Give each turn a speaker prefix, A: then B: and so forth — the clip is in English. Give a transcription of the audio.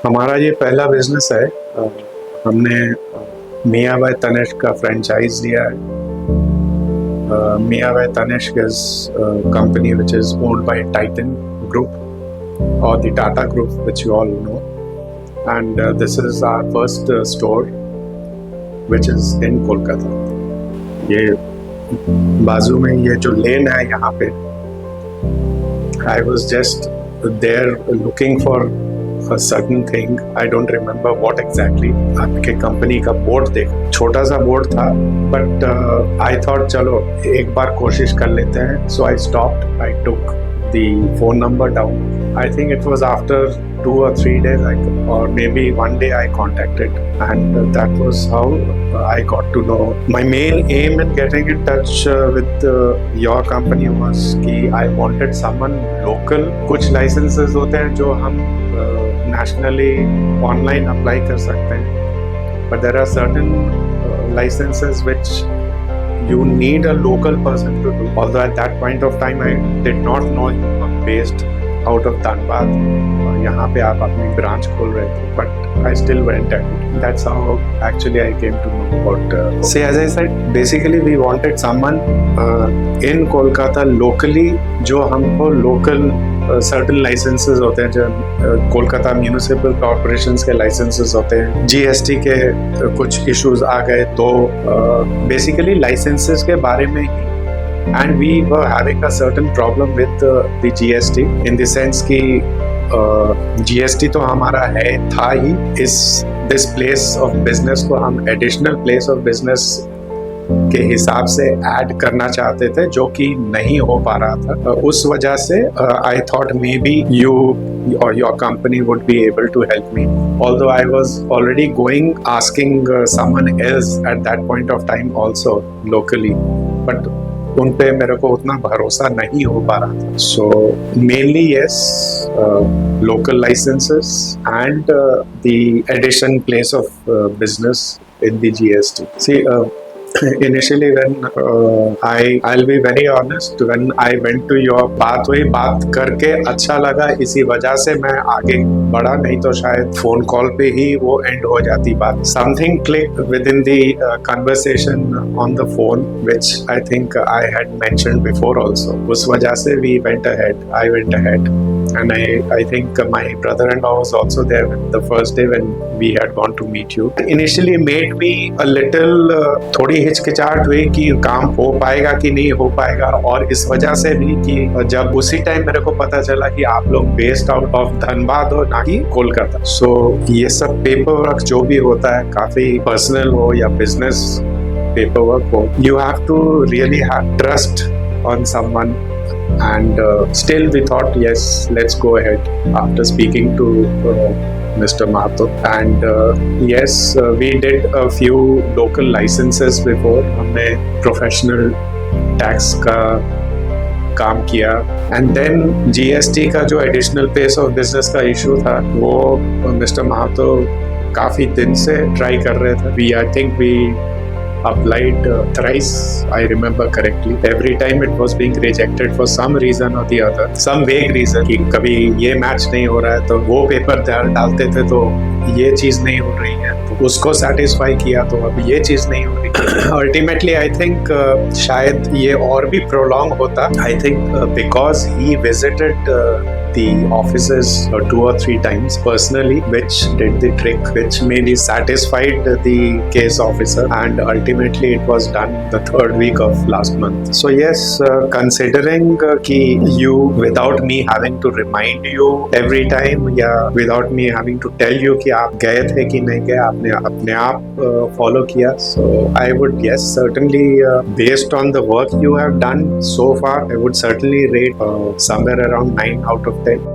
A: हमारा ये पहला बिजनेस है। हमने मियाँ बाय तनिष्क का फ्रेंचाइज लिया है। Mia by Tanishq is company which is owned by Titan Group or the Tata Group, which you all know. And this is our first store which is in Kolkata. ये बाजू में ये जो लेन है यहाँ पे, I was just there looking for a certain thing. I don't remember what exactly. आपके company का बोर्ड देख, छोटा सा बोर्ड था, but I thought चलो एक बार कोशिश कर लेते हैं. So I stopped. I took the phone number down. I think it was after 2 or 3 days, or maybe one day I contacted, and that was how I got to know. My main aim in getting in touch with your company was कि I wanted someone local. कुछ licenses होते हैं जो हम nationally online apply कर सकते हैं, but there are certain licenses which you need a local person to do. Although at that point of time I did not know you were based out of Dhanbad. यहाँ पे आप अपनी branch खोल रहे थे, but I still went at it. That's how actually I came to know about. See, as I said, basically we wanted someone in Kolkata locally, जो हमको local certain licenses होते हैं, जो कोलकाता म्यूनिसिपल कॉर्पोरेशंस के licences होते हैं, GST के कुछ इश्यूज आ गए तो बेसिकली लाइसेंसेस के बारे में ही. And we were having a certain problem with the GST in the sense कि GST तो हमारा था ही. this place of business को हम additional place of business के हिसाब से ऐड करना चाहते थे, जो कि नहीं हो पा रहा था. उस वजह से I thought maybe you or your company would be able to help me. Although I was already asking someone else at that point of time also locally, but उन पे मेरे को उतना भरोसा नहीं हो पा रहा था. So mainly yes, local licenses and the addition place of business in the GST. See, initially when I'll be very honest, when I went to your बात करके अच्छा लगा, इसी वजह से मैं आगे बढ़ा, नहीं तो शायद फोन कॉल पे ही वो एंड हो जाती बात. Something clicked within the conversation on the phone, which I think I had mentioned before also. उस वजह से I went ahead, and I think my brother-in-law was also there the first day when we had gone to meet you. Initially made me a little थोड़ी हिचकिचाहट हुई कि काम हो पाएगा कि नहीं हो पाएगा, और इस वजह से भी कि जब उसी टाइम मेरे को पता चला कि आप लोग बेस्ड आउट ऑफ धनबाद हो, ना कि कोलकाता. सो ये सब पेपर वर्क जो भी होता है, काफी पर्सनल हो या बिजनेस पेपर वर्क हो, you have to really have trust on someone. And still we thought, yes, let's go ahead after speaking to Mr. Mahato. And yes, we did a few local licenses before. हमने professional tax का काम किया, and then GST का जो additional place of business का issue था, वो Mr. Mahato काफी दिन से try कर रहे थे. I think we applied thrice, I remember correctly. Every time it was being rejected for some reason or the other, some vague reason कि कभी ये मैच नहीं हो रहा है तो वो पेपर डालते थे तो ये चीज़ नहीं हो रही है, तो उसको सेटिस्फाई किया तो अब ये चीज़ नहीं हो रही. अल्टीमेटली आई थिंक शायद ये और भी प्रोलॉन्ग होता. I think because he visited the offices 2 or 3 times personally, which did the trick, which maybe satisfied the case officer, and ultimately it was done the 3rd week of last month. So yes, considering कि you, without me having to remind you every time, या without me having to tell you कि आप गए थे कि नहीं गए, आपने अपने आप follow किया, so I would, yes, certainly based on the work you have done so far, I would certainly rate somewhere around 9 out of 10.